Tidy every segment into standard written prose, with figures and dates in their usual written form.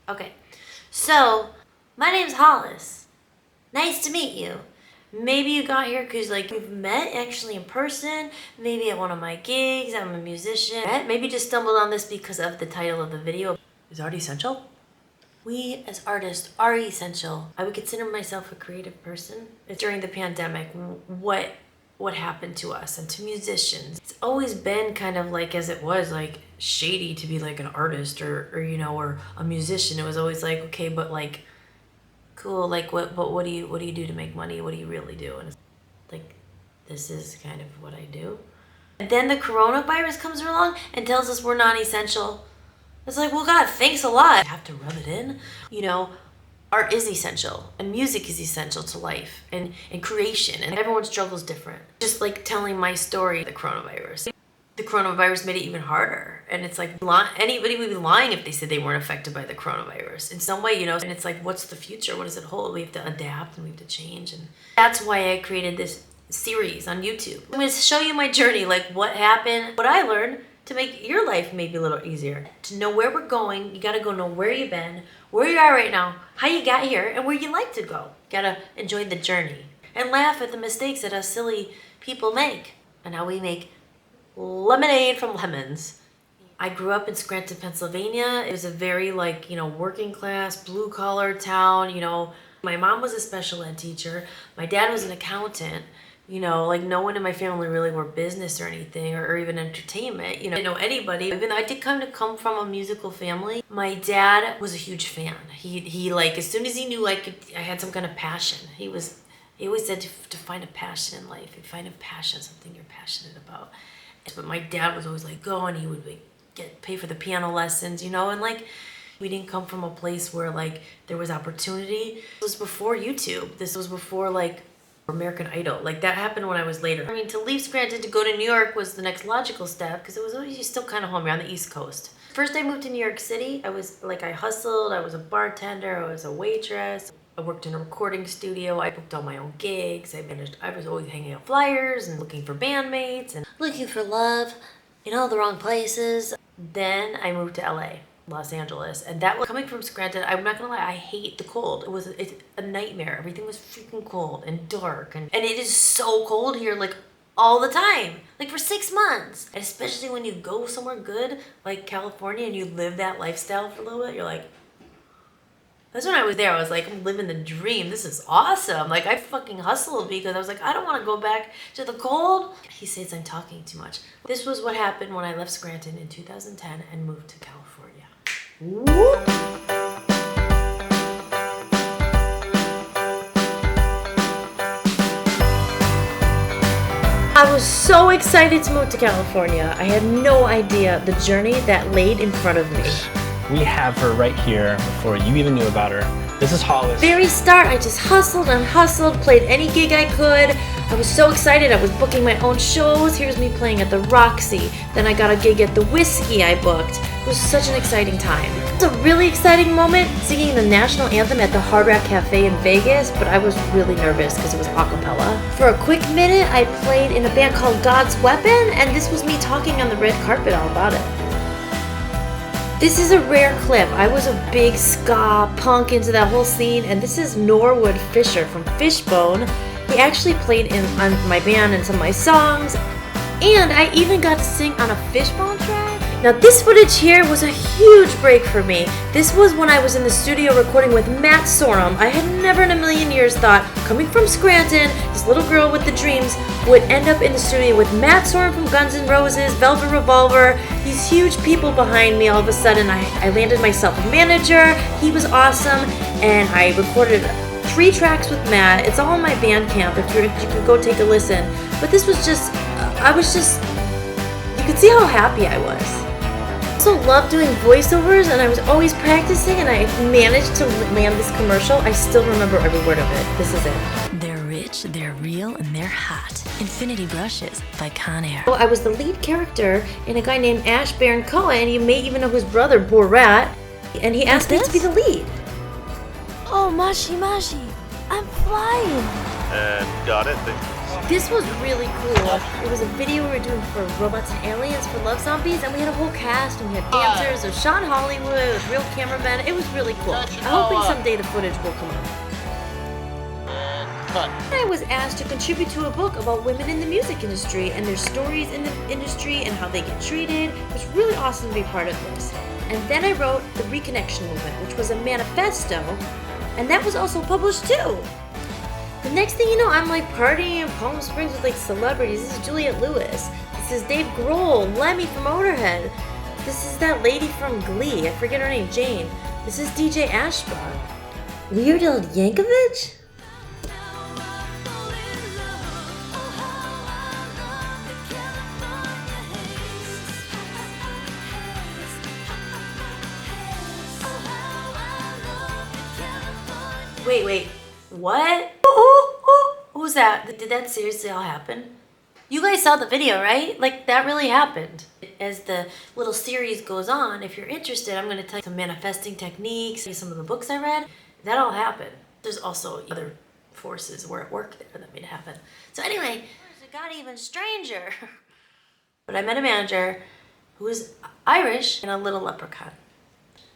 Okay, so my name's Hollis. Nice to meet you. Maybe you got here because we've met actually in person, maybe at one of my gigs, I'm a musician. Maybe just stumbled on this because of the title of the video. Is art essential? We as artists are essential. I would consider myself a creative person. During the pandemic, what happened to us and to musicians. It's always been kind of as it was shady to be an artist or a musician. It was always okay, but cool, what do you do to make money? What do you really do? And it's this is kind of what I do. And then the coronavirus comes along and tells us we're non-essential. It's well, God, thanks a lot. I have to rub it in. Art is essential and music is essential to life and creation, and everyone's struggle is different. Just telling my story, the coronavirus made it even harder. And it's anybody would be lying if they said they weren't affected by the coronavirus in some way, and it's what's the future? What does it hold? We have to adapt and we have to change. And that's why I created this series on YouTube. I'm going to show you my journey, what happened, what I learned to make your life maybe a little easier. To know where we're going, you got to go know where you've been, where you are right now, how you got here, and where you'd like to go. Got to enjoy the journey and laugh at the mistakes that us silly people make and how we make lemonade from lemons. I grew up in Scranton, Pennsylvania. It was a very working class, blue collar town. My mom was a special ed teacher. My dad was an accountant. No one in my family really were business or anything or even entertainment. I didn't know anybody. Even though I did kind of come from a musical family, my dad was a huge fan. He as soon as he knew I had some kind of passion, he always said to find a passion in life. If you find a passion, something you're passionate about. But my dad was always go, and he would pay for the piano lessons, and we didn't come from a place where there was opportunity. This was before YouTube. This was before American Idol. That happened when I was later. I mean, to leave Scranton to go to New York was the next logical step because it was always still kind of home. You're on the East Coast. First I moved to New York City. I was I hustled. I was a bartender. I was a waitress. I worked in a recording studio. I booked all my own gigs. I was always hanging out flyers and looking for bandmates and looking for love in all the wrong places. Then I moved to LA, Los Angeles, and that was coming from Scranton. I'm not gonna lie, I hate the cold. It's a nightmare. Everything was freaking cold and dark, and it is so cold here, all the time, for 6 months. And especially when you go somewhere good, like California, and you live that lifestyle for a little bit, you're that's when I was there. I was I'm living the dream. This is awesome. I fucking hustled because I was I don't want to go back to the cold. He says I'm talking too much. This was what happened when I left Scranton in 2010 and moved to California. Whoop. I was so excited to move to California. I had no idea the journey that laid in front of me. We have her right here before you even knew about her. This is Hollis. Very start, I just hustled and hustled, played any gig I could. I was so excited. I was booking my own shows. Here's me playing at the Roxy. Then I got a gig at the Whiskey I booked. It was such an exciting time. It was a really exciting moment singing the national anthem at the Hard Rock Cafe in Vegas, but I was really nervous because it was a cappella. For a quick minute, I played in a band called God's Weapon, and this was me talking on the red carpet all about it. This is a rare clip. I was a big ska punk into that whole scene, and this is Norwood Fisher from Fishbone. He actually played on my band and some of my songs, and I even got to sing on a Fishbone track. Now this footage here was a huge break for me. This was when I was in the studio recording with Matt Sorum. I had never in a million years thought, coming from Scranton, this little girl with the dreams would end up in the studio with Matt Sorum from Guns N' Roses, Velvet Revolver, these huge people behind me. All of a sudden I landed myself a manager. He was awesome, and I recorded 3 tracks with Matt. It's all on my Bandcamp if you could go take a listen. But this was just, you could see how happy I was. I also loved doing voiceovers, and I was always practicing, and I managed to land this commercial. I still remember every word of it. This is it. They're rich, they're real, and they're hot. Infinity Brushes by Conair. I was the lead character in a guy named Ash Baron Cohen. You may even know his brother, Borat, and he asked me to be the lead. Oh, Mashi, I'm flying. And got it. This was really cool. It was a video we were doing for Robots and Aliens for Love Zombies, and we had a whole cast, and we had dancers. There was Sean Hollywood, with real cameramen. It was really cool. I'm hoping someday the footage will come out. I was asked to contribute to a book about women in the music industry and their stories in the industry and how they get treated. It was really awesome to be part of this. And then I wrote The Reconnection Movement, which was a manifesto, and that was also published too. The next thing you know, I'm like partying in Palm Springs with like celebrities. This is Juliette Lewis. This is Dave Grohl, Lemmy from Motorhead. This is that lady from Glee. I forget her name, Jane. This is DJ Ashba. Weird Al Yankovic? Wait, what? Who's that? Did that seriously all happen? You guys saw the video, right? Like, that really happened. As the little series goes on, if you're interested, I'm gonna tell you some manifesting techniques, some of the books I read. That all happened. There's also other forces were at work there that made it happen. So anyway, it got even stranger. But I met a manager who was Irish and a little leprechaun.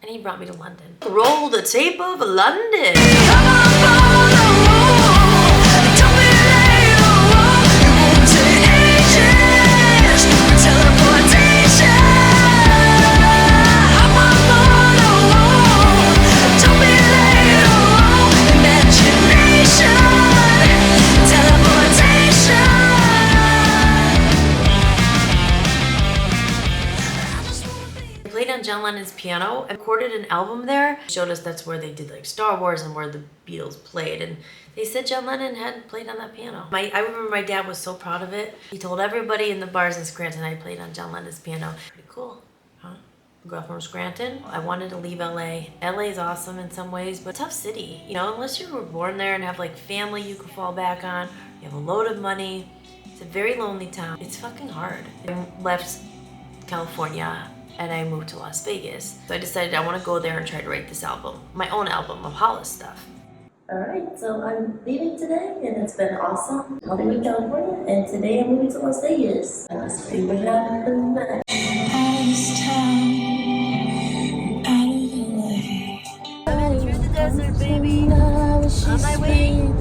And he brought me to London. Roll the tape of London. Come on, don't be late, you won't take ages. Teleportation. I'm on board, don't be late, imagination. Teleportation. I played on John Lennon's piano. I recorded an album there. Showed us that's where they did like Star Wars and where the Beatles played. And they said John Lennon had played on that piano. I remember my dad was so proud of it. He told everybody in the bars in Scranton I played on John Lennon's piano. Pretty cool, huh? I grew up from Scranton. I wanted to leave LA. LA is awesome in some ways, but tough city. You know, unless you were born there and have like family you can fall back on, you have a load of money. It's a very lonely town. It's fucking hard. I left California and I moved to Las Vegas. So I decided I want to go there and try to write this album, my own album of Hollis stuff. Alright, so I'm leaving today and it's been awesome. Hollywood, California, and today I'm moving to Las Vegas. Let's see what happens next. Out of this town, out of LA. I'm through the desert, baby. On my way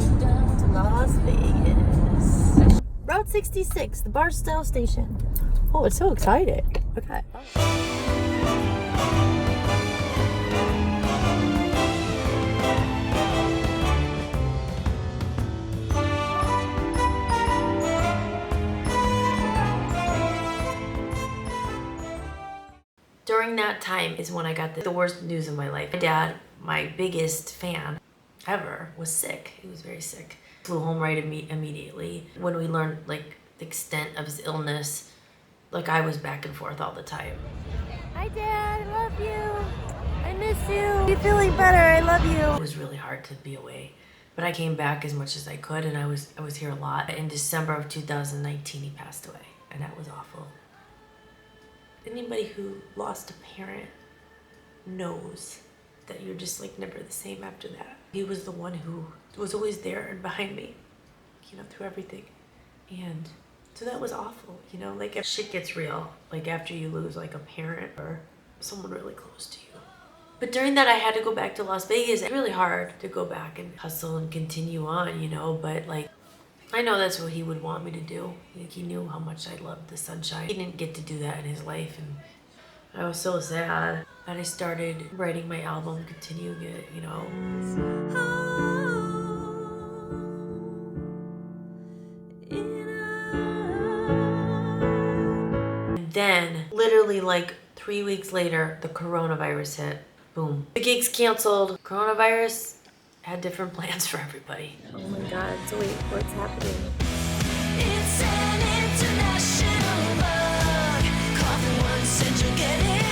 to Las Vegas. Route 66, the Barstow station. Oh, it's so exciting. Okay. During that time is when I got the worst news of my life. My dad, my biggest fan ever, was sick. He was very sick. Flew home right immediately. When we learned like the extent of his illness, like I was back and forth all the time. Hi Dad, I love you. I miss you. You feeling better? I love you. It was really hard to be away, but I came back as much as I could, and I was here a lot. In December of 2019, he passed away, and that was awful. Anybody who lost a parent knows that you're just like never the same after that. He was the one who was always there and behind me, you know, through everything. And so that was awful, you know, like if shit gets real, like after you lose like a parent or someone really close to you. But during that I had to go back to Las Vegas. It's really hard to go back and hustle and continue on, you know, but like, I know that's what he would want me to do. Like he knew how much I loved the sunshine. He didn't get to do that in his life, and I was so sad. And I started writing my album, continuing it, you know. And then, literally like 3 weeks later, the coronavirus hit. Boom. The gigs canceled. Coronavirus had different plans for everybody. Oh my God, so wait, what's happening? It's an international bug. Cough once and you'll get it.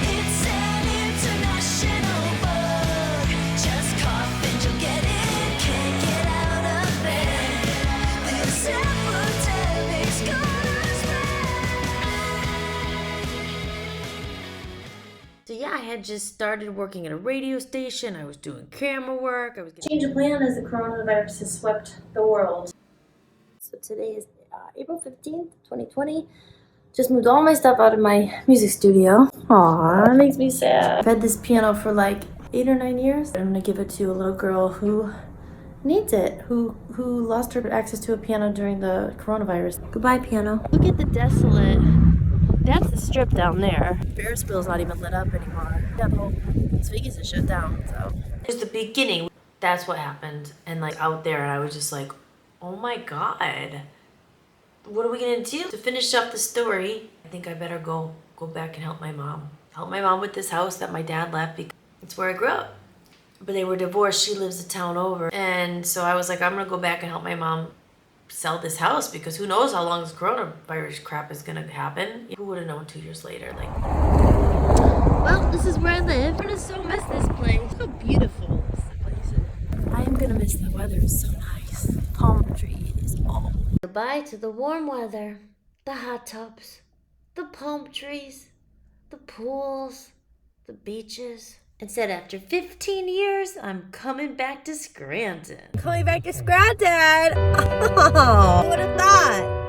It's an international bug. Just cough and you'll get it. Can't get out of bed. This epidemic's gonna spread. So yeah, I had just started working at a radio station. I was doing camera work. I was getting... Change of plan as the coronavirus has swept the world. So today is April 15th, 2020. Just moved all my stuff out of my music studio. Aw, that makes me sad. I've had this piano for like 8 or 9 years. I'm gonna give it to a little girl who needs it, who lost her access to a piano during the coronavirus. Goodbye, piano. Look at the desolate. That's the strip down there. Ferris wheel's not even lit up anymore. Yeah, the whole Las Vegas is shut down, so. It was the beginning. That's what happened. And like out there, and I was just like, oh my God. What are we gonna do? To finish up the story, I think I better go back and help my mom. Help my mom with this house that my dad left because it's where I grew up. But they were divorced, she lives a town over. And so I was like, I'm gonna go back and help my mom sell this house because who knows how long this coronavirus crap is gonna happen. Who would have known 2 years later? Like, well, this is where I live. I'm gonna so miss this place. How beautiful this place is. I am gonna miss the weather. It's so nice. Palm trees. Oh. Goodbye to the warm weather, the hot tubs, the palm trees, the pools, the beaches. And said after 15 years, I'm coming back to Scranton. Coming back to Scranton? Oh, who would have thought?